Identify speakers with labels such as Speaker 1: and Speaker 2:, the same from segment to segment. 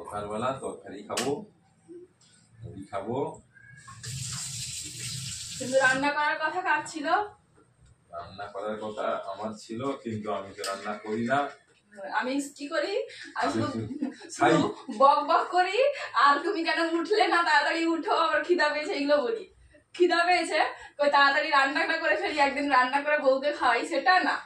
Speaker 1: সকালবেলা তরকারি খাবো, মুড়ি খাবো।
Speaker 2: কিন্তু রান্না করার কথা কার ছিল?
Speaker 1: রান্না করার কথা আমার ছিল, কিন্তু আমি তো রান্না করি না।
Speaker 2: আমি কি করি? আমি শুধু বক বক করি। আর তুমি কেন উঠলে না, তাড়াতাড়ি উঠো, আবার খিদা পেয়েছে এগুলো বলি। খিদা পেয়েছে কই তাড়াতাড়ি রান্নাটা করে ফেলি, একদিন রান্না করে বউকে খাওয়াই, সেটা না।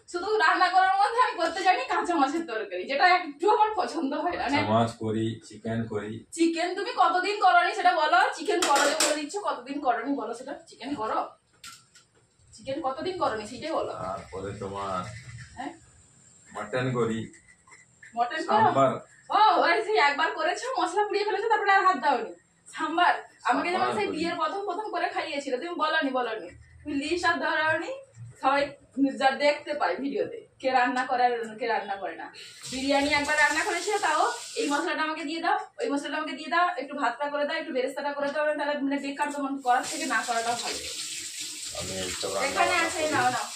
Speaker 2: শুধু রান্না করার মধ্যে আমি করতে জানি কাঁচা মাছের তরকারি, যেটা একটু আমার পছন্দ হয় না।
Speaker 1: মাছ করি, চিকেন করি।
Speaker 2: চিকেন তুমি কতদিন করনি সেটা বলো। চিকেন করো যে বলে দিচ্ছ, কতদিন করনি বলো সেটা। চিকেন করো, চিকেন কতদিন করনি সেটাই বলো।
Speaker 1: তারপরে তোমার মটন করি।
Speaker 2: মটন করো? ও ওই সেই একবার করেছো, মশলা পুড়িয়ে ফেলেছো, তারপরে আর হাত দাওনি। সাম্বার আমাকে যেমন সেই বিয়ের প্রথম করে খাইয়েছিল, তুমি বলনি। তুমি লিস্ট আর ধরাওনি। সবাই যা দেখতে পায় ভিডিওতে কে রান্না করে আর কে রান্না করে না। বিরিয়ানি একবার রান্না করেছিল, তাও এই মশলাটা আমাকে দিয়ে দাও, ওই মশলাটা আমাকে দিয়ে দাও, একটু ভাতটা করে দাও, একটু বেরেস্তাটা করে দাও। তাহলে মানে বেকার তোমার করার থেকে না করাটা ভালো। এখানে আছে, নাও নাও।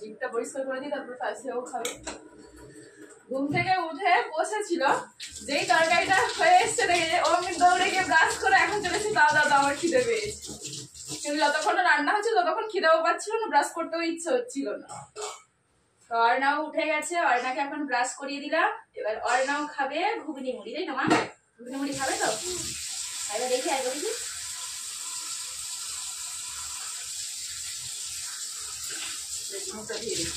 Speaker 2: জিভটা পরিষ্কার করে দিই, তারপর সেও খাবে। ঘুম থেকে উঠে বসেছিল, যেই তরকারিটা হয়ে এসছে দেখে অমনি দৌড়ে গিয়ে ব্রাশ করে এখন চলেছি দাদা আমার খিদে পেয়েছে। কিন্তু যতক্ষণ রান্না হচ্ছে ততক্ষণ খিদেও পাচ্ছিল না, ব্রাশ করতেও ইচ্ছে হচ্ছিল না। তো অর্ণাও উঠে গেছে, অর্ণাকে এখন ব্রাশ করিয়ে দিলাম। এবার অর্ণাও খাবে ঘুগনি মুড়ি, তাই না মা? ঘুগনি মুড়ি খাবে তো? এবার দেখি একবার দেখি। মুখটা দিয়ে দিই।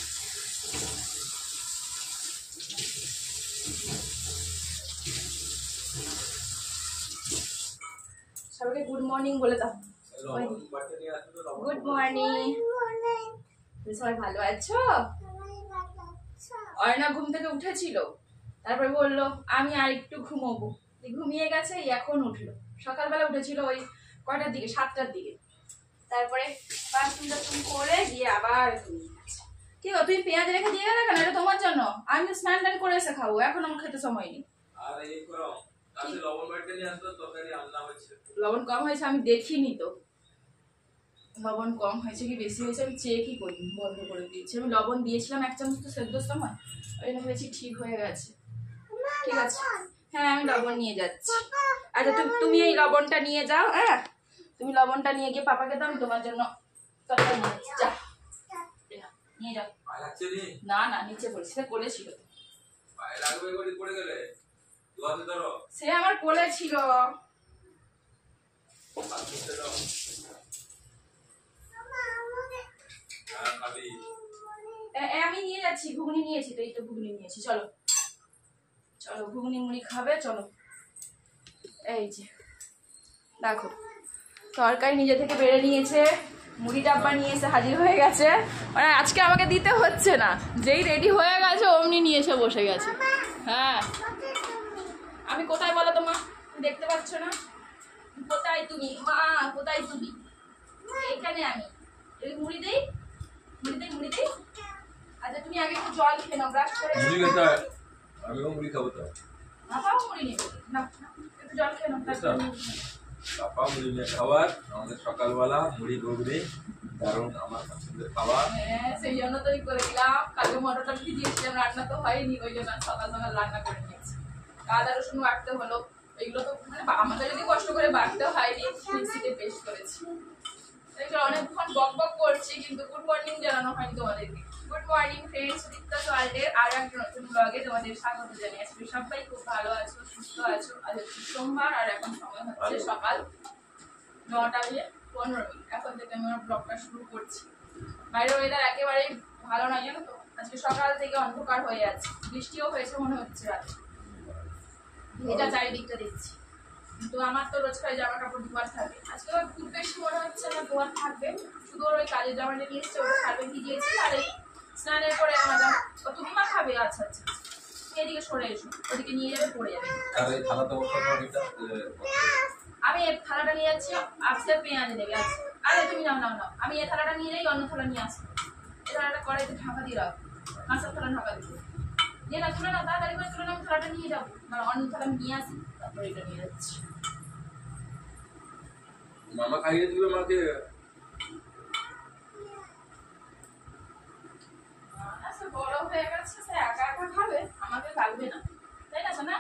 Speaker 2: সবাইকে গুড মর্নিং বলে দাও। Good morning. সবাই ভালো আছো? অর্ণা ঘুম থেকে উঠেছিল, তারপরে বললো আমি আর একটু ঘুমোবো। ঘুমিয়ে গেছে, এখন উঠলো। সকালবেলা উঠেছিল ওই কয়টার দিকে, 7টার দিকে। তারপরে বাথরুম করে গিয়ে আবার ঘুমিয়ে গেছে। কি গো, তুমি পেঁয়াজ রেখে দিয়ে গেলে কেন? এটা তোমার জন্য। আমি স্নান টান করে এসে খাবো, এখন আমার খেতে সময় নেই। লবণ কম হয়েছে আমি দেখিনি তো। লবণ কম হয়েছে কি বেশি হয়েছে আমি চেকই করি, বন্ধ করে দিয়েছি। আমি লবণ দিয়েছিলাম 1 চামচ তো সেদ্ধর সময়, ওই জন্য ভেবেছি ঠিক হয়ে গেছে। ঠিক আছে, হ্যাঁ আমি লবণ নিয়ে যাচ্ছি। আচ্ছা তুমি এই লবণটা নিয়ে যাও। হ্যাঁ তুমি লবণটা নিয়ে গিয়ে পাপাকে দাও, আমি তোমার জন্য তরকারি নিয়ে যাচ্ছি। যা নিয়ে যাও। না না নিচে পড়ে, সেটা কোলে ছিল। সে আমার কোলে ছিল। আমি নিয়ে যাচ্ছি, ঘুগনি নিয়েছি তো, এই তো ঘুগনি নিয়েছি। চলো চলো ঘুগনি মুড়ি খাবে, চলো। এই যে দেখো তরকারি নিজে থেকে বেড়ে নিয়েছে, মুড়ি ডাব্বা নিয়ে এসে হাজির হয়ে গেছে। মানে আজকে আমাকে দিতে হচ্ছে না, যেই রেডি হয়ে গেছে অমনি নিয়ে এসে বসে গেছে। হ্যাঁ আমি কোথায় বলো তো মা, দেখতে পাচ্ছ না? কোথায় তুমি মা, কোথায় তুমি? এখানে আমি মুড়ি দেই। আচ্ছা তুমি আগে একটু জল খেয়ে নাও, ব্রাশ করে।
Speaker 1: আমিও মুড়ি খাবো তো।
Speaker 2: পাপাও মুড়ি নেবে না, একটু জল খেয়ে নাও।
Speaker 1: পাপা মুড়ি নিয়ে খাবার, আমাদের সকালবেলা মুড়ি ঘুগনি দারুণ আমার পছন্দের খাবার।
Speaker 2: হ্যাঁ সেই জন্য তো করে দিলাম। কালকে মটরটা ভিজিয়েছিলাম, রান্না তো হয়নি, ওই জন্য সকাল রান্না করে নিয়েছি। আদা রসুন বাটতে হলো, এগুলো তো মানে আমাকে যদি কষ্ট করে বাটতে হয়নি, মিক্সিতে পেস্ট করেছি। অনেকক্ষণ বক বক করছি, কিন্তু গুড মর্নিং জানানো হয়নি তোমাদেরকে। গুড মর্নিং ফ্রেন্ডস, দীপ্তা ওয়ার্ল্ডের আর একটা নতুন ব্লগে তোমাদের স্বাগত জানিয়ে আসছি। সবাই খুব ভালো আছো, সুস্থ আছো। আজ হচ্ছে সোমবার, আর এখন সময় হচ্ছে সকাল 9:15। এখন থেকে আমি আমার ব্লগটা শুরু করছি। বাইরের ওয়েদার একেবারেই ভালো নয়, জানো তো। আজকে সকাল থেকে অন্ধকার হয়ে যাচ্ছে, বৃষ্টিও হয়েছে মনে হচ্ছে রাতে। এটা চারিদিকটা দেখছি, কিন্তু আমার তো রোজকার জামা কাপড় ধোয়ার থাকে। আজকে খুব বেশি মনে হচ্ছে না ধোয়ার থাকবে, শুধু ওই কাজের জামাটা নিয়ে এসছে, ওটা ছাড়বে ভিজিয়েছি। আর এই স্নানের পরে আমার তুমি মা খাবে? আচ্ছা আচ্ছা এদিকে সরে এসো, ওদিকে নিয়ে যাবে, পড়ে যাবে। আমি এই থালাটা নিয়ে যাচ্ছি, আজকে পেঁয়াজ নেবে। আচ্ছা আরে তুমি নাও নাও নাও, আমি এই থালাটা নিয়ে যাই, অন্য থালা নিয়ে আসবো। এই থালাটা কড়াইতে ঢাকা দিয়ে রাখো, কাঁচা থালা ঢাকা দিবো। নিয়ে না তুলে নাও, তাড়াতাড়ি করে তুলে নাও, থালাটা নিয়ে যাবো। অন্য থালা আমি নিয়ে আসি, তারপরে এটা নিয়ে যাচ্ছি।
Speaker 1: মামা খাইয়ে দিবে মাকে।
Speaker 2: না সে বড় হয়ে গেছে, সে একা একা খাবে, আমাকে লাগবে না, তাই না সোনা?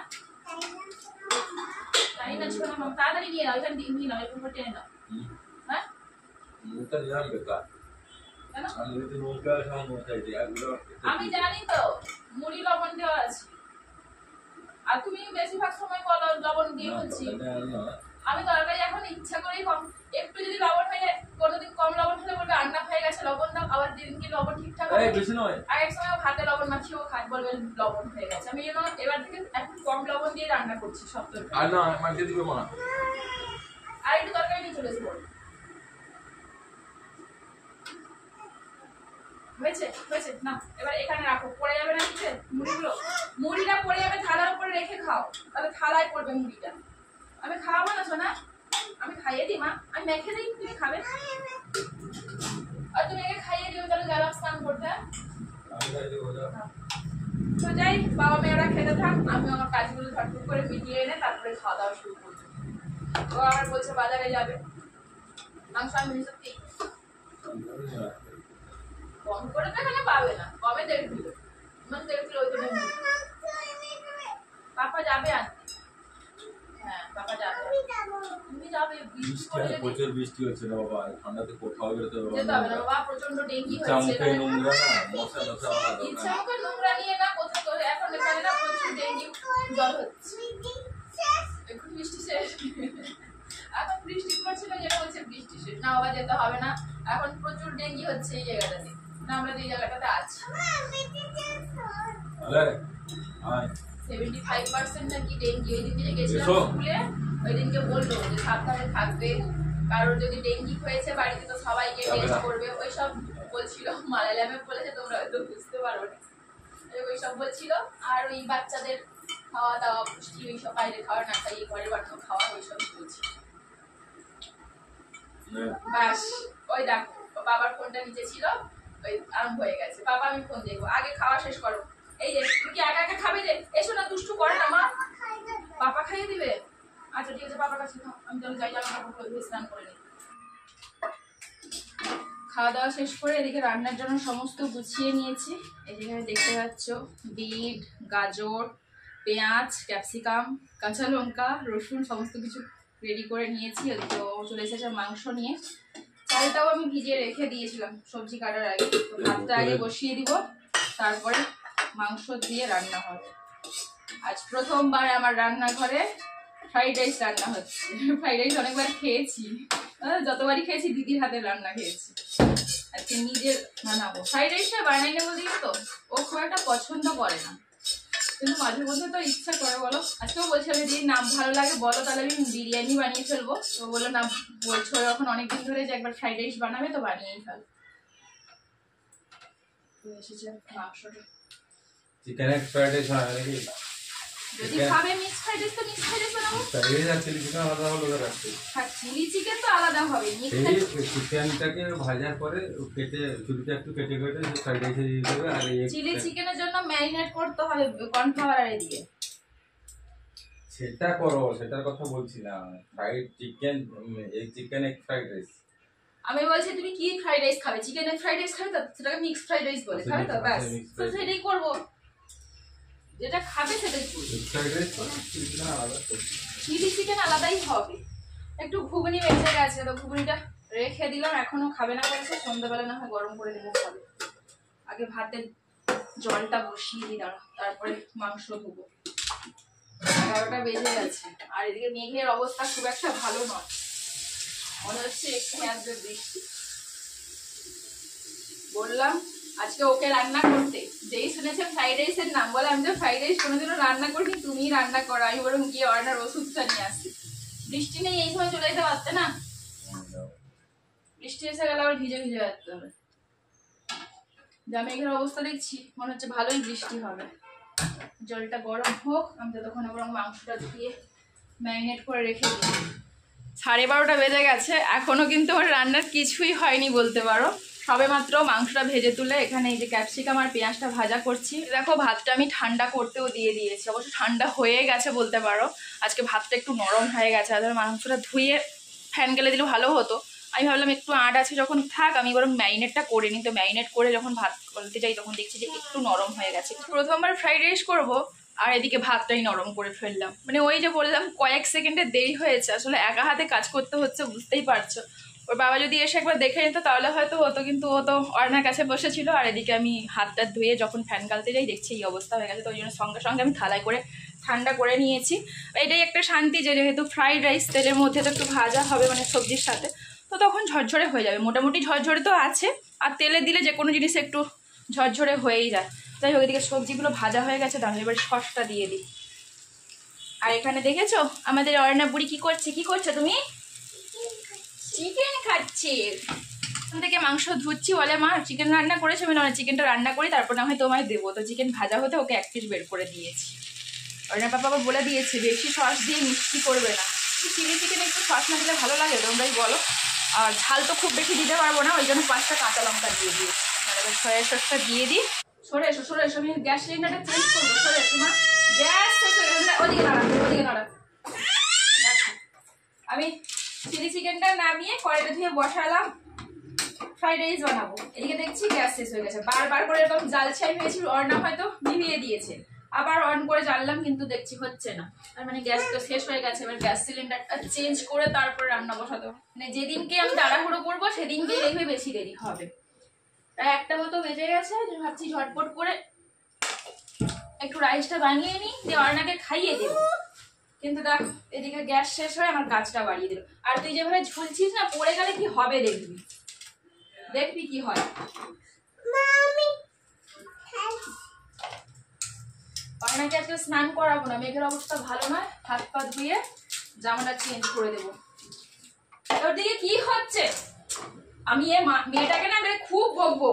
Speaker 2: তাই না ছোট মামা, তাড়াতাড়ি নিয়ে নাও, এখানে ডিম নিয়ে নাও, এরকম করে টেনে নাও। হ্যাঁ
Speaker 1: মুখটা নিলাম বেকার।
Speaker 2: কেন?
Speaker 1: আমি যদি মুখটা সব মোটাই দিই এগুলো
Speaker 2: আমি জানি তো মুড়ি লবণ দেওয়া আছে, আর তুমি বেশিরভাগ সময় বলো লবণ দিয়ে বলছি। আমি তরকারি এখন ইচ্ছা করেই কম, একটু যদি লবণ হয়ে যায়, কোনোদিন কম লবণ হলে বলবে রান্না হয়ে গেছে লবণ দাও, আবার যেদিনকে লবণ ঠিকঠাক হবে
Speaker 1: বেশি নয়,
Speaker 2: আর এক সময় ভাতে লবণ মাখিয়েও খায়, বলবে লবণ হয়ে গেছে। আমি এবার থেকে এখন কম লবণ দিয়ে রান্না করছি সব তরকারি।
Speaker 1: আর না মাখিয়ে দিবে মা।
Speaker 2: আর একটু তরকারি নিয়ে চলে এসবো। হয়েছে হয়েছে না, এবার এখানে রাখো, পড়ে যাবে না নিচে মুড়িগুলো, মুড়িটা পড়ে যাবে, থালার উপরে রেখে খাও, তাহলে থালায় পড়বে মুড়িটা। আমি খাওয়াবো না সোনা, আমি খাইয়ে দিই মা, আমি মেখে দিই, তুমি খাবে। আর তুমি একে খাইয়ে দিও, তাহলে গেলাম স্নান করতে। তো যাই, বাবা মেয়েরা খেতে থাক, আমি আমার কাজগুলো ঝটফট করে মিটিয়ে এনে তারপরে খাওয়া দাওয়া শুরু করবো। ও আবার বলছে বাজারে যাবে, মাংস আমি সত্যি কম করে তো এখানে পাবে না, কমে 1.5 কিলো, মানে 1.5 কিলো ওই তো নেই। পাপা যাবে আনতে, হ্যাঁ পাপা যাবে। তুমি যাবে?
Speaker 1: প্রচুর বৃষ্টি হচ্ছে না বাবা, ঠান্ডাতে কোথাও বেরোতে
Speaker 2: যেতে হবে না বাবা, প্রচন্ড ডেঙ্গি হয়েছে।
Speaker 1: চামকে নোংরা না, মশা মশা
Speaker 2: ইচ্ছা মুখে নোংরা নিয়ে না কোথাও করে, এখন এখানে না প্রচুর ডেঙ্গি জ্বর হচ্ছে। এখন বৃষ্টি শেষ, এখন বৃষ্টি পড়ছে না, যেটা বলছে বৃষ্টি শেষ না বাবা, যেতে হবে না, এখন প্রচুর ডেঙ্গি হচ্ছে এই জায়গাটাতে, না আমরা এই জায়গাটাতে আছি। 75% নাকি ডেঙ্গি, ওই দিনকে যে গেছিলাম স্কুলে, ওই দিনকে বললো যে সাবধানে থাকবে, কারোর যদি ডেঙ্গি হয়েছে বাড়িতে তো সবাইকে টেস্ট করবে, ওইসব বলছিল। মালায়ালামে বলেছে, তোমরা হয়তো বুঝতে পারো না, ওইসব বলছিল। আর ওই বাচ্চাদের খাওয়া দাওয়া পুষ্টি, ওইসব বাইরে খাওয়া না খাইয়ে ঘরে বানানো খাওয়া, ওইসব বলছিল। ব্যাস ওই দেখো বাবার ফোনটা নিচে ছিল, ওই আরম্ভ হয়ে গেছে। বাবা আমি ফোন দেখবো, আগে খাওয়া শেষ করো। এই যে তুমি কি একা একা খাবে? যে এসো না, দুষ্টু করে না মা, পাপা খাইয়ে দিবে। আচ্ছা ঠিক আছে, বাবার কাছে খাও, আমি তাহলে যাই, জামা কাপড় স্নান করে নিই। খাওয়া দাওয়া শেষ করে এদিকে রান্নার জন্য সমস্ত গুছিয়ে নিয়েছি। এই যেখানে দেখতে পাচ্ছ বিট, গাজর, পেঁয়াজ, ক্যাপসিকাম, কাঁচা লঙ্কা, রসুন সমস্ত কিছু রেডি করে নিয়েছি। তো চলে এসেছে মাংস নিয়ে, চালটাও আমি ভিজিয়ে রেখে দিয়েছিলাম সবজি কাটার আগে। তো ভাতটা আগে বসিয়ে দিব, তারপরে মাংস দিয়ে রান্না হবে। আজ প্রথমবার আমার রান্নাঘরে ফ্রাইড রাইস রান্না হচ্ছে। ফ্রাইড রাইস অনেকবার খেয়েছি, যতবারই খেয়েছি দিদির হাতে রান্না খেয়েছি, আজকে নিজের বানাবো। ফ্রাইড রাইসটা বানাই নেবো দিয়ে তো ও খুব একটা পছন্দ করে না, কিন্তু মাঝে মধ্যে তো ইচ্ছা করে বলো। আজকেও বলছে আমি দিদি নাম ভালো লাগে বলো, তাহলে আমি বিরিয়ানি বানিয়ে ফেলবো। তো বললো না, বলছো এখন অনেকদিন ধরে যে একবার ফ্রাইড রাইস বানাবে, তো বানিয়েই ফেল। এসেছে মাংসটা,
Speaker 1: চিকেন ফ্রাইড রাইস হয় নাকি?
Speaker 2: যদি খাবে মিক্স ফ্রাইড রাইস তো মিক্স ফ্রাইড রাইস বানাবো।
Speaker 1: ফ্রাইড রাইস আর চিলি চিকেন আলাদা হলো রাখতে।
Speaker 2: হ্যাঁ চিলি চিকেন তো আলাদা হবে,
Speaker 1: এই চিকেনটাকে ভাজা করে কেটে চুলিটা একটু কেটে কেটে ফ্রাইড রাইসে দিয়ে দেবে। আর এই
Speaker 2: চিলি চিকেনের জন্য ম্যারিনেট করতে হবে কর্নফ্লাওয়ার আর দিয়ে।
Speaker 1: সেটা করো, সেটার কথা বলছি না। ফ্রাইড চিকেন, এই চিকেন এক ফ্রাইড রাইস।
Speaker 2: আমি বলছি তুমি কি ফ্রাইড রাইস খাবে? চিকেনের ফ্রাইড রাইস খাবে তো সেটাকে মিক্স ফ্রাইড রাইস বলে, খাবে তো ব্যাস, তো সেটাই করবো, যেটা খাবে সেটাই করবো।
Speaker 1: Mix fried rice chilli chicken আলাদা,
Speaker 2: চিলি চিকেন আলাদাই হবে। একটু ঘুগনি বেঁচে গেছে, তো ঘুগনিটা রেখে দিলাম, এখনো খাবে না বলছে, সন্ধ্যাবেলা না হয় গরম করে দেবো খাবে। আগে ভাতের জলটা বসিয়ে দিই, দাঁড়া, তারপরে মাংস ধুবো। 11টা বেজে গেছে, আর এদিকে মেঘের অবস্থা খুব একটা ভালো নয়, মনে হচ্ছে এখানে আসবে বৃষ্টি। বললাম আজকে ওকে রান্না করতে, যেই শুনেছে ফ্রাইড রাইসের নাম, বলে আমি তো ফ্রাইড রাইস কোনোদিনও রান্না করিনি, তুমি রান্না করো, আমি বরং গিয়ে অর্ডার ওষুধটা নিয়ে আসি। বৃষ্টি নেই, এই সময় চলে যেতে পারতে না, বৃষ্টি এসে গেলে আবার ভিজে ভিজে যেতে হবে। যা মেঘের অবস্থা দেখছি মনে হচ্ছে ভালোই বৃষ্টি হবে। জলটা গরম হোক, আমি ততক্ষণে বরং মাংসটা ধুয়ে ম্যারিনেট করে রেখে দিই। 12:30 বেজে গেছে, এখনো কিন্তু আমার রান্নার কিছুই হয়নি বলতে পারো। সবে মাত্র মাংসটা ভেজে তুলে এখানে এই যে ক্যাপসিকাম আর পেঁয়াজটা ভাজা করছি। দেখো ভাতটা আমি ঠান্ডা করতেও দিয়ে দিয়েছি, অবশ্য ঠান্ডা হয়ে গেছে বলতে পারো। আজকে ভাতটা একটু নরম হয়ে গেছে, আর মাংসটা ধুয়ে ফ্যান গেলে দিলে ভালো হতো। আমি ভাবলাম একটু আট আছে যখন থাক, আমি বরং ম্যারিনেটটা করে নিই। তো ম্যারিনেট করে যখন ভাত বলতে যাই তখন দেখছি যে একটু নরম হয়ে গেছে। প্রথমবার ফ্রাইড রাইস করবো আর এদিকে ভাতটাই নরম করে ফেললাম। মানে ওই যে বললাম কয়েক সেকেন্ডে দেরি হয়েছে, আসলে একা হাতে কাজ করতে হচ্ছে, বুঝতেই পারছো। ওর বাবা যদি এসে একবার দেখে নিত তাহলে হয়তো হতো, কিন্তু ও তো অর্ণার কাছে বসেছিল আর এদিকে আমি হাতটা ধুয়ে যখন ফ্যান গালতে যাই দেখছি এই অবস্থা হয়ে গেছে। তো ওই জন্য সঙ্গে সঙ্গে আমি থালায় করে ঠান্ডা করে নিয়েছি। এটাই একটা শান্তি যে যেহেতু ফ্রাইড রাইস তেলের মধ্যে তো একটু ভাজা হবে মানে সবজির সাথে, তো তখন ঝরঝরে হয়ে যাবে। মোটামুটি ঝরঝরে তো আছে, আর তেলে দিলে যে কোনো জিনিস একটু ঝরঝরে হয়েই যায়। যাই হোক, এদিকে সবজিগুলো ভাজা হয়ে গেছে, তাহলে এবার সসটা দিয়ে দিই। আর এখানে দেখেছো আমাদের অর্ণা বুড়ি কি করছে? কি করছো তুমি? চিকেন খাচ্ছে। ওখান থেকে মাংস ধুচ্ছি, বলে মা চিকেন রান্না করেছে। আমি না চিকেনটা রান্না করি তারপর না হয় তোমায় দেবো। তো চিকেন ভাজা হতে ওকে 1 পিস বের করে দিয়েছি। অর্ণার পাপা আবার বলে দিয়েছে বেশি সস দিয়ে মিষ্টি করবে না। চিলি চিকেন একটু সস না দিলে ভালো লাগে, তোমরাই বলো। আর ঝাল তো খুব বেশি দিতে পারবো না, ওই জন্য 5টা কাঁচা লঙ্কা দিয়ে দিয়েছি। এবার সয়া সসটা দিয়ে দিই। সরে এসো সরে এসো, আমি গ্যাস সিলিন্ডারটা চেঞ্জ করবো। সরে এসো মা, গ্যাস শেষ হয়ে গেছে। ওদিকে দাঁড়া, ওদিকে দাঁড়া। আমি চিলি চিকেনটা নামিয়ে কড়াইটা ধুয়ে বসালাম, ফ্রাইড রাইস বানাবো। এদিকে দেখছি গ্যাস শেষ হয়ে গেছে। বারবার করে এরকম জালছাই হয়েছিল, অর্ণা হয়তো নিভিয়ে দিয়েছে। আবার অন করে জ্বাললাম কিন্তু দেখছি হচ্ছে না। তার মানে গ্যাস তো শেষ হয়ে গেছে। এবার গ্যাস সিলিন্ডারটা চেঞ্জ করে তারপরে রান্না বসাতে হবে। মানে যেদিনকে আমি তাড়াহুড়ো করবো সেদিনকেই দেখবে বেশি দেরি হবে। প্রায় 1টা মতো বেজে গেছে, ভাবছি ঝটপট করে একটু রাইসটা বানিয়ে নিই, দিয়ে অর্ণাকে খাইয়ে দেবো। কিন্তু দেখ এদিকে গ্যাস শেষ হয়ে আমার কাজটা বাড়িয়ে দিল। আর তুই যেভাবে ঝুলছিস না, পড়ে গেলে কি হবে দেখবি, দেখবি কি হয়। অর্ণাকে আজকে স্নান করাবো না, মেঘের অবস্থা ভালো নয়। হাত পা ধুয়ে জামাটা চেঞ্জ করে দেবো। ওর দিকে কি হচ্ছে? আমি এ মেয়েটাকে না খুব বকবো।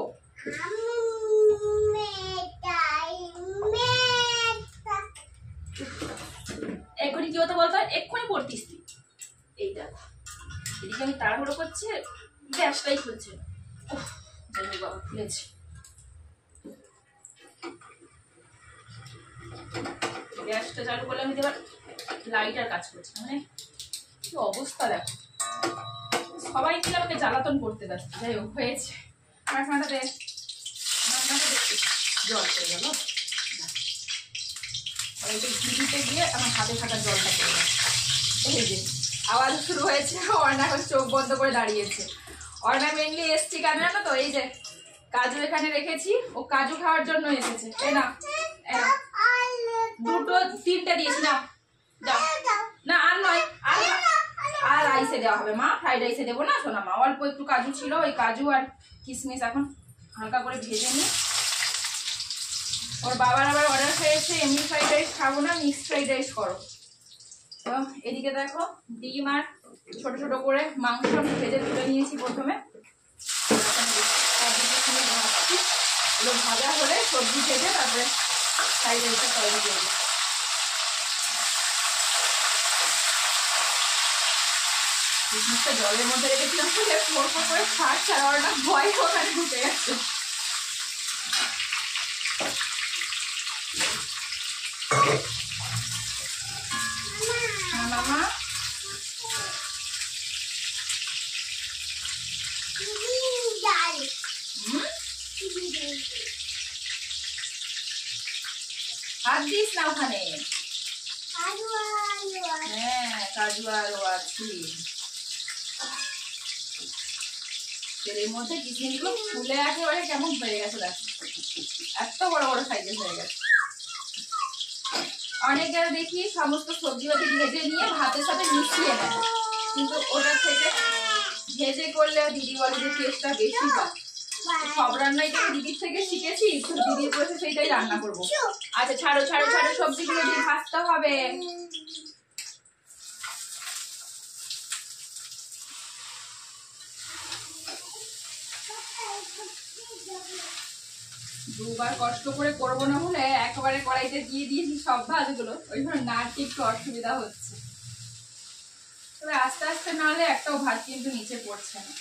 Speaker 2: এক্ষুনি কি হতো বলতো? এক্ষুনি পড়তিস তুই। এই দেখো এদিকে আমি তাড়াহুড়ো করছি, গ্যাসটাই খুলছে। যাই হোক বাবা, খুলেছি। গ্যাসটা চালু করলে আমি এবার লাইটার কাজ করছি। মানে কি অবস্থা দেখো, সবাই মিলে আমাকে জ্বালাতন করতে ব্যস্ত। যাই হোক হয়েছে। আমার ঠান্ডাতে জল পড়ে গেল, ঘিতে গিয়ে আমার হাতে থাকা জলটা পড়ে গেল। এই যে আওয়াজ শুরু হয়েছে, অর্ণা চোখ বন্ধ করে দাঁড়িয়েছে। অর্ণা মেনলি এসছি কেন জানো তো? এই যে কাজু এখানে রেখেছি, ও কাজু খাওয়ার জন্য এসেছে। এই না 2টো 3টে দিয়েছি না, না আর নয়, আর রাইসে দেওয়া হবে মা, ফ্রাইড রাইসে দেবো না শোনা মা। অল্প একটু কাজু ছিল, ওই কাজু আর কিশমিশ এখন হালকা করে ভেজে নিই। ওর বাবার আবার অর্ডার হয়েছে এমনি ফ্রাইড রাইস খাবো না, মিক্সড ফ্রাইড রাইস করো। তো এদিকে দেখো ডিম আর ছোট ছোট করে মাংস ভেজে তুলে নিয়েছি প্রথমে। এগুলো ভাজা হলে সবজি ভেজে তারপরে ফ্রাইড রাইসটা তৈরি করবো। কিশমিশটা জলের মধ্যে রেখেছিলাম বলে ফোর ফোর করে ফাটছে, আর ওটা ভয় ওখানে ঢুকে গেছে। মামা হাত দিস না ওখানে। হ্যাঁ কাজু আরও আছে তেলের মধ্যে। কিশমিশগুলো ফুলে একেবারে কেমন হয়ে গেছে দেখো, এত বড় বড় সাইজের হয়ে গেছে। অনেকে দেখি সমস্ত সবজি বাজি ভেজে নিয়ে ভাতের সাথে মিশিয়ে নেয়, কিন্তু ওটা থেকে ভেজে করলে দিদি বলে যে টেস্টটা বেশি হয়। সব রান্নাই তো দিদির থেকে শিখেছি, দিদির বসে সেইটাই রান্না করবো। আচ্ছা ছাড়ো ছাড়ো ছাড়ো, সবজিগুলো দিয়ে ভাজতে হবে। দুবার কষ্ট করে করবো না বলে একেবারে কড়াইতে দিয়ে দিয়েছি সব ভাজগুলো, ওই জন্য নাড়তে একটু অসুবিধা হচ্ছে। তবে আস্তে আস্তে নাহলে একটাও ভাত কিন্তু নিচে পড়ছে না।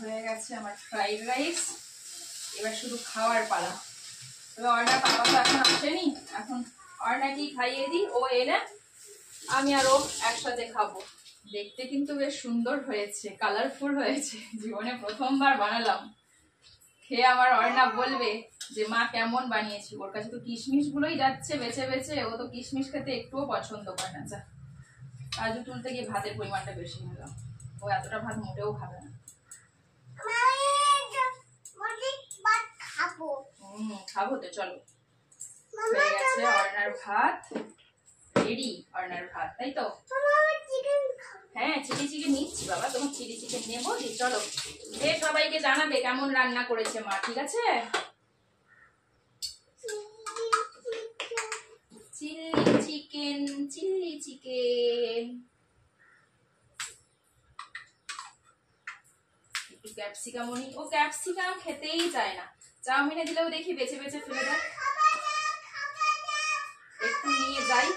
Speaker 2: হয়ে গেছে আমার ফ্রাইড রাইস, এবার শুধু খাওয়ার পালা। তবে অর্ণার পাপা তো এখন আসেনি, এখন অর্ণাকেই খাইয়ে দিই। ও এলে আমি আরও একসাথে খাবো। দেখতে কিন্তু বেশ সুন্দর হয়েছে, কালারফুল হয়েছে। জীবনে প্রথমবার বানালাম, খেয়ে আমার অর্ণব বলবে যে মা কেমন বানিয়েছি। ওর কাছে তো কিশমিশ গুলোই যাচ্ছে বেছে বেছে, ও তো কিশমিশ খেতে একটুও পছন্দ করে না। যা কাজু তুলতে গিয়ে ভাতের পরিমাণটা বেশি নিলাম, ও এতটা ভাত মোটেও খাবে না। খাবো তো, চলো। হয়ে গেছে অর্ণার ভাত, রেডি অর্ণার ভাত, তাই তো? হ্যাঁ, চিলি চিকেন নিচ্ছি বাবা, তোমার চিলি চিকেন নেবো। চলো, সবাইকে জানাবে কেমন রান্না করেছে মা, ঠিক আছে? Chilli chicken, chilli chicken. একটু ক্যাপসিকাম, ও ক্যাপসিকাম খেতেই চায় না। চাউমিনে দিলেও দেখি বেছে বেছে ফেলে দেয়। একটু নিয়ে যাই,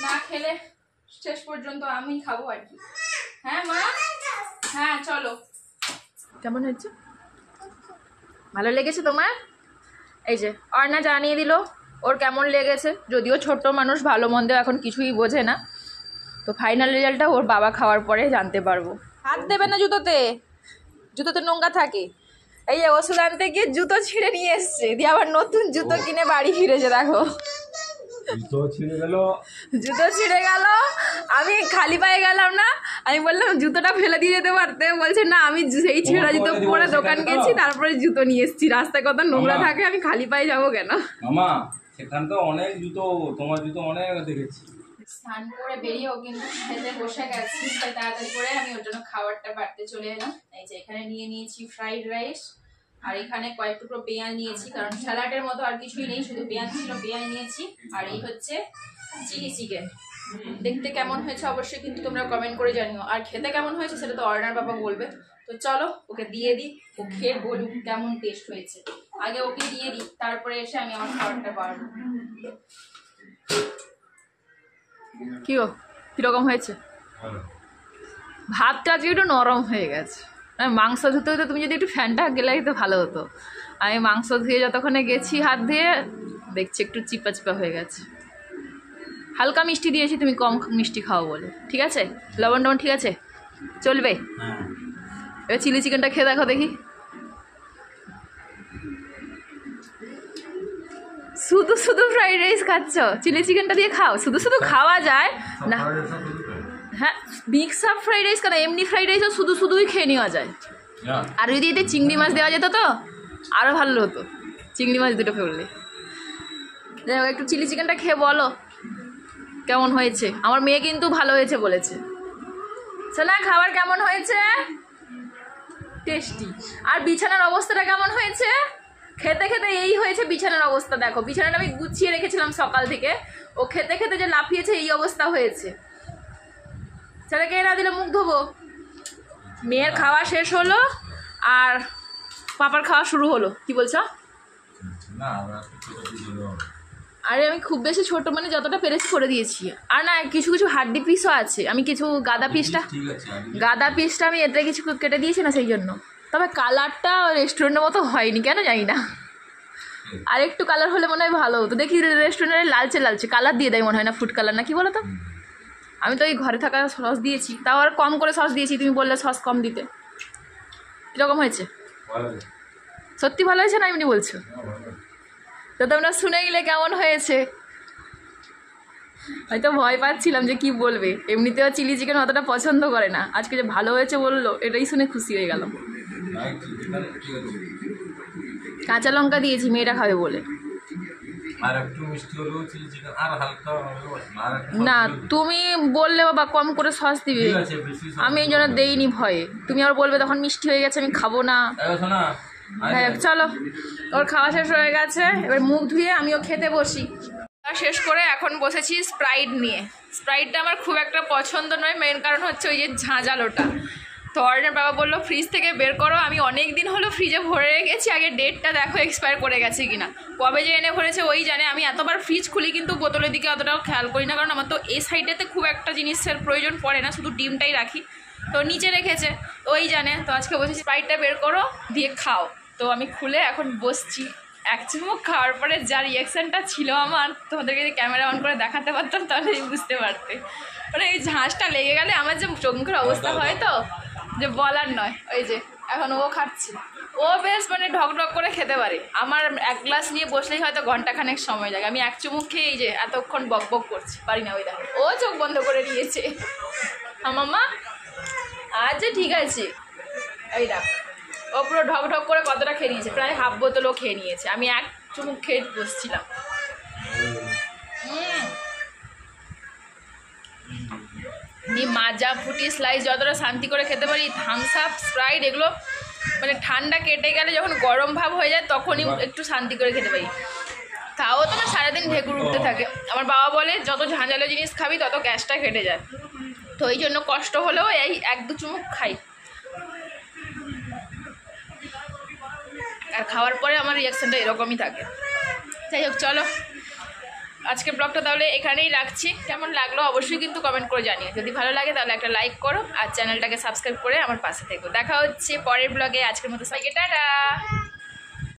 Speaker 2: না খেলে শেষ পর্যন্ত আমি খাবো আর কি। হ্যাঁ মা, হ্যাঁ চলো। কেমন হয়েছে? ভালো লেগেছে তোমার? এই যে অর্ণা জানিয়ে দিল ওর কেমন লেগেছে। যদিও ছোট্ট মানুষ, ভালো মন্দ এখন কিছুই বোঝে না, তো ফাইনাল রেজাল্টটা ওর বাবা খাওয়ার পরে জানতে পারবো। হাত দেবে না জুতোতে, জুতোতে নোংরা থাকে। এই যে ওষুধ আনতে গিয়ে জুতো ছিঁড়ে নিয়ে এসছে, দিয়ে আবার নতুন জুতো কিনে বাড়ি ফিরেছে। দেখো
Speaker 1: জুতো ছিঁড়ে গেল, আমি খালি পায়ে গেলাম না। আমি বললাম জুতোটা ফেলে দিয়ে যেতে পারতে, বলছে না আমি সেই ছেঁড়া জুতো পরে দোকান গেছি, তারপরে জুতো নিয়ে এসেছি। রাস্তায় কত নোংরা থাকে, আমি খালি পায়ে যাবো কেন? মামা সেখানে তো অনেক জুতো, তোমার জুতো অনেক দেখেছি। স্নান করে বেরিয়েও কিন্তু খেতে বসে গেছি, তাই তাড়াতাড়ি করে আমি ওর জন্য খাবারটা বাড়তে চলে এলাম। এই যে এখানে নিয়ে নিয়েছি ফ্রাইড রাইস, আর এখানে কয়েক টুকরো পেঁয়াজ নিয়েছি, কারণ স্যালাডের মতো আর কিছুই নেই, শুধু পেঁয়াজ ছিল, পেঁয়াজ নিয়েছি। আর এই হচ্ছে চিলি চিকেন। দেখতে কেমন হয়েছে অবশ্যই কিন্তু তোমরা কমেন্ট করে জানিও, আর খেতে কেমন হয়েছে সেটা তো অর্ণার বাবা বলবে। তো চলো ওকে দিয়ে দিই, ও খেয়ে বলুক কেমন টেস্ট হয়েছে। আগে ওকে দিয়ে দিই, তারপরে এসে আমি আমার খাবারটা বাড়বো। কি গো, কিরকম হয়েছে? ভাতটা আজকে একটু নরম হয়ে গেছে। মাংস ধুতে হতে তুমি যদি একটু ফ্যানটা গেলে তো ভালো হতো। আমি মাংস ধুয়ে যতক্ষণে গেছি হাত দিয়ে, দেখছি একটু চিপা চিপা হয়ে গেছে। হালকা মিষ্টি দিয়েছি, তুমি কম মিষ্টি খাও বলে। ঠিক আছে, লবণ টবণ ঠিক আছে, চলবে। এবার চিলি চিকেনটা খেয়ে দেখো দেখি। শুধু শুধু ফ্রাইড রাইস খাচ্ছ, চিলি চিকেনটা দিয়ে খাও। শুধু শুধু খাওয়া যায় না। হ্যাঁ, মিক্স আপ ফ্রাইড রাইস কেন, এমনি ফ্রাইড রাইসও শুধু শুধুই খেয়ে নেওয়া যায়। আর যদি এতে চিংড়ি মাছ দেওয়া যেত তো আরও ভালো হতো, চিংড়ি মাছ দুটো ফেললে। যাই হোক, একটু চিলি চিকেনটা খেয়ে বলো কেমন হয়েছে। আমার মেয়ে কিন্তু ভালো হয়েছে বলেছে। সোনা খাবার কেমন হয়েছে? টেস্টি। আর বিছানার অবস্থাটা কেমন হয়েছে? খেতে খেতে এই হয়েছে বিছানার অবস্থা। দেখো বিছানাটা আমি গুছিয়ে রেখেছিলাম সকাল থেকে, ও খেতে খেতে যে লাফিয়েছে এই অবস্থা হয়েছে। ছেলেকে না দিলে মুখ ধোবো। মেয়ের খাওয়া শেষ হলো আর পাপার খাওয়া শুরু হলো। কি বলছো? আরে আমি খুব বেশি ছোট, মানে যতটা পেরেছি করে দিয়েছি। আর না, কিছু কিছু হাড্ডি পিসও আছে, আমি কিছু গাদা পিসটা আমি এতে কিছু কেটে দিয়েছি না, সেই জন্য। তবে কালারটা রেস্টুরেন্টের মতো হয়নি, কেন জানি না। আর একটু কালার হলে মনে হয় ভালো হতো। দেখি রেস্টুরেন্টে লালচে লালচে কালার দিয়ে দেয় মনে হয়, না ফুড কালার না কি বলো তো। আমি তো এই ঘরে থাকা সস দিয়েছি, তাও আর কম করে সস দিয়েছি। তুমি বললে সস কম দিতে। কীরকম হয়েছে? সত্যি ভালো হয়েছে না এমনি বলছো? তো তোমরা শুনে গেলে কেমন হয়েছে। হয়তো ভয় পাচ্ছিলাম যে কি বলবে, এমনিতেও চিলি চিকেন অতটা পছন্দ করে না, আজকে যে ভালো হয়েছে বললো এটাই শুনে খুশি হয়ে গেলাম। কাঁচা লঙ্কা দিয়েছি মেয়েটা খাবে বলে। না তুমি বললে বাবা কম করে সস দিবে, আমি এই জন্য দেইনি ভয়ে। তুমি আর বলবে তখন মিষ্টি হয়ে গেছে আমি খাবো না। হ্যাঁ চলো, ওর খাওয়া শেষ হয়ে গেছে, এবার মুখ ধুয়ে আমিও খেতে বসি। শেষ করে এখন বসেছি স্প্রাইট নিয়ে। স্প্রাইটটা আমার খুব একটা পছন্দ নয়, মেন কারণ হচ্ছে ওই যে ঝাঁঝালোটা। তো অর্ণের বাবা বললো ফ্রিজ থেকে বের করো। আমি অনেক দিন হলো ফ্রিজে ভরে রেখেছি, আগে ডেটটা দেখো এক্সপায়ার করে গেছে কিনা। কবে যে এনে ভরেছে ওই জানে। আমি এতবার ফ্রিজ খুলি কিন্তু বোতলের দিকে অতটাও খেয়াল করি না, কারণ আমার তো এই সাইডেতে খুব একটা জিনিসের প্রয়োজন পড়ে না, শুধু ডিমটাই রাখি। তো নিচে রেখেছে ওই জানে। তো আজকে বলছি স্প্রাইটটা বের করো দিয়ে খাও। তো আমি খুলে এখন বসছি, এক চুমুক খাওয়ার পরে যা রিয়াকশানটা ছিল আমার, তোমাদেরকে যদি ক্যামেরা অন করে দেখাতে পারতাম তাহলেই বুঝতে পারতে। মানে এই ঝাঁসটা লেগে গেলে আমার যে চোখ মুখের অবস্থা হয় তো, যে বলার নয়। ওই যে এখন ও খাচ্ছে, ও বেশ মানে ঢক ঢক করে খেতে পারে। আমার এক গ্লাস নিয়ে বসলেই হয়তো ঘন্টাখানেক সময় লাগে, আমি এক চুমুক খেয়ে এই যে এতক্ষণ বক বক করছি, পারি না। ওই দেখো ও চোখ বন্ধ করে নিয়েছে। মাম্মা আচ্ছা ঠিক আছে। এই দেখ ও পুরো ঢক ঢক করে কতটা খেয়ে নিয়েছে, প্রায় হাফ বোতলও খেয়ে নিয়েছে। আমি এক চুমুক খেয়ে বসছিলাম। মাজা ফুটি স্লাইস যতটা শান্তি করে খেতে পারি, থামস আপ স্প্রাইট এগুলো মানে ঠান্ডা কেটে গেলে যখন গরম ভাব হয়ে যায় তখনই একটু শান্তি করে খেতে পারি। তাও তো না সারাদিন ঢেকুর উঠতে থাকে। আমার বাবা বলে যত ঝাঁঝালো জিনিস খাবি তত গ্যাসটা কেটে যায়, তো এই জন্য কষ্ট হলেও এই এক দু চুমুক খাই। আর খাওয়ার পরে আমার রিয়াকশানটা এরকমই থাকে। যাই হোক চলো আজকের ব্লগটা তাহলে এখানেই রাখছি। কেমন লাগলো অবশ্যই কিন্তু কমেন্ট করে জানিও। যদি ভালো লাগে তাহলে একটা লাইক করো আর চ্যানেলটাকে সাবস্ক্রাইব করে আমার পাশে থেকো। দেখা হচ্ছে পরের ব্লগে। আজকের মতো সবাইকে টাটা।